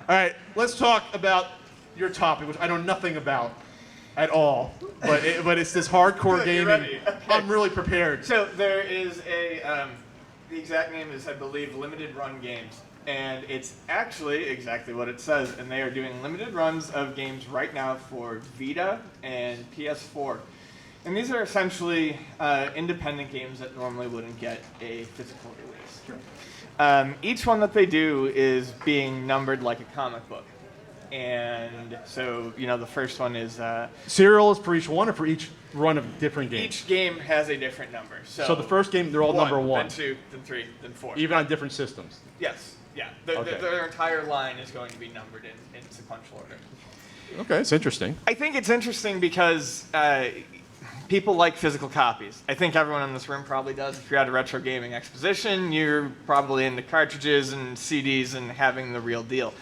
All right, let's talk about your topic, which I know nothing about at all. But it's this hardcore gaming. Ready. Okay. I'm really prepared. So there is the exact name is, I believe, Limited Run Games. And it's actually exactly what it says. And they are doing limited runs of games right now for Vita and PS4. And these are essentially independent games that normally wouldn't get a physical release. Sure. Each one that they do is being numbered like a comic book. And so, the first one is... Serial is for each one or for each run of different games? Each game has a different number. So the first game, they're all number 1. Then 2, then 3, then 4. Even on different systems? Yes. Yeah. Okay. Their entire line is going to be numbered in sequential order. Okay, it's interesting. I think it's interesting because people like physical copies. I think everyone in this room probably does. If you're at a retro gaming exposition, you're probably into cartridges and CDs and having the real deal.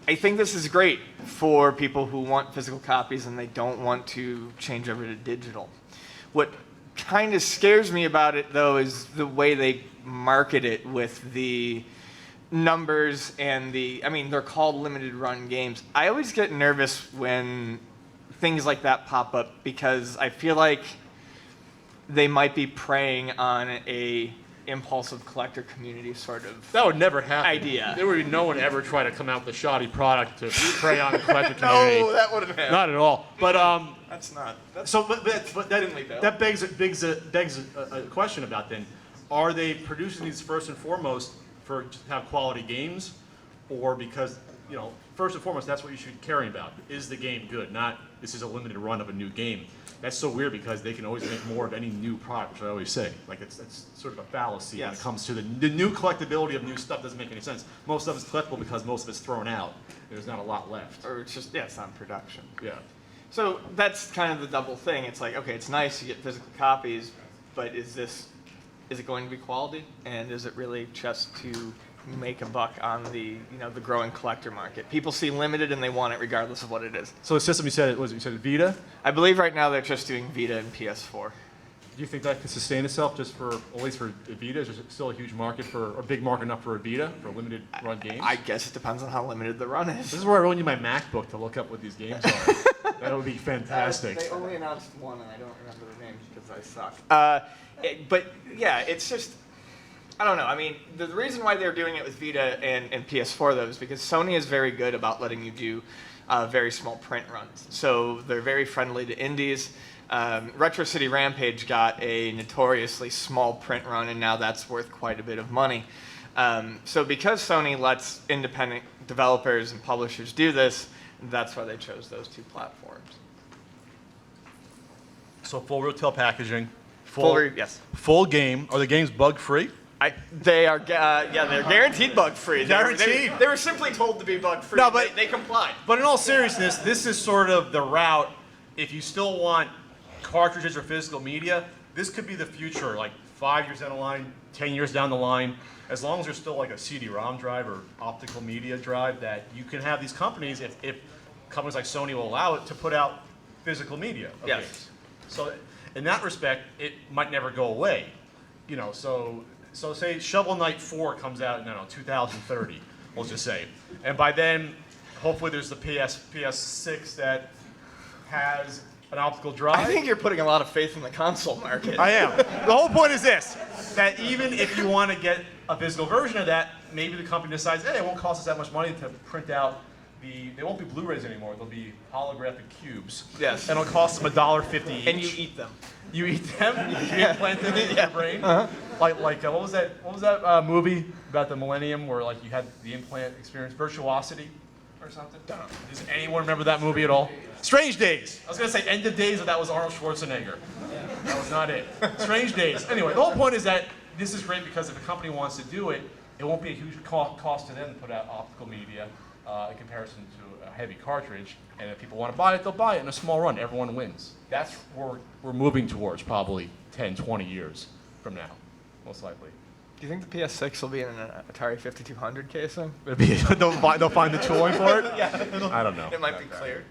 I think this is great for people who want physical copies and they don't want to change over to digital. What kind of scares me about it, though, is the way they market it with the numbers and they're called limited run games. I always get nervous when things like that pop up because I feel like they might be preying on a impulsive collector community sort of That would never happen. idea. There would be no one ever try to come out with a shoddy product to prey on the collector community. No, that wouldn't happen. Not at all. But That's not. That's but Didn't though. that begs a question about then. Are they producing these first and foremost to have quality games, or because first and foremost that's what you should be caring about? Is the game good? Not this is a limited run of a new game. That's so weird because they can always make more of any new product, which I always say. Like it's sort of a fallacy when it Yes. comes to the new collectability of new stuff. Doesn't make any sense. Most stuff is collectible because most of it's thrown out. There's not a lot left. Or it's just it's on production. Yeah. So that's kind of the double thing. It's like, okay, it's nice to get physical copies, but is it going to be quality? And is it really just to make a buck on the the growing collector market? People see limited and they want it regardless of what it is. So the system you said Vita. I believe right now they're just doing Vita and PS4. Do you think that can sustain itself just for at least for Vita? Is there still a huge market for a big market enough for a Vita for limited run games? I guess it depends on how limited the run is. This is where I really need my MacBook to look up what these games are. That would be fantastic. They only announced one, and I don't remember the names because I suck. But yeah, it's just, I don't know. I mean, the reason why they're doing it with Vita and PS4 though is because Sony is very good about letting you do very small print runs. So they're very friendly to indies. Retro City Rampage got a notoriously small print run, and now that's worth quite a bit of money. So because Sony lets independent developers and publishers do this, that's why they chose those two platforms. So full retail packaging, Yes. full game. Are the games bug free? They are, they're guaranteed bug-free. Guaranteed. They were simply told to be bug-free. No, but- they complied. But in all seriousness, this is sort of the route. If you still want cartridges or physical media, this could be the future. Like 5 years down the line, 10 years down the line, as long as there's still like a CD-ROM drive or optical media drive, that you can have these companies, if companies like Sony will allow it, to put out physical media. Of Yes. games. So in that respect, it might never go away. So say Shovel Knight 4 comes out in 2030, we'll just say, and by then, hopefully there's the PS6 that has an optical drive. I think you're putting a lot of faith in the console market. I am. The whole point is this, that even if you want to get a physical version of that, maybe the company decides, hey, it won't cost us that much money to print out they won't be Blu-rays anymore, they'll be holographic cubes. Yes. And it'll cost them $1.50 each. And you eat them. You eat them? You implant them in your brain? Uh-huh. Like what was that movie about the millennium where like you had the implant experience, Virtuosity or something? Does anyone remember that movie at all? Strange Days. I was gonna say End of Days, but that was Arnold Schwarzenegger. That was not it. Strange Days. Anyway, the whole point is that this is great because if a company wants to do it, it won't be a huge cost to them to put out optical media in comparison to a heavy cartridge. And if people want to buy it, they'll buy it in a small run. Everyone wins. That's where we're moving towards probably 10, 20 years from now, most likely. Do you think the PS6 will be in an Atari 5200 casing? They'll find the tooling for it? Yeah. I don't know. It might be cleared.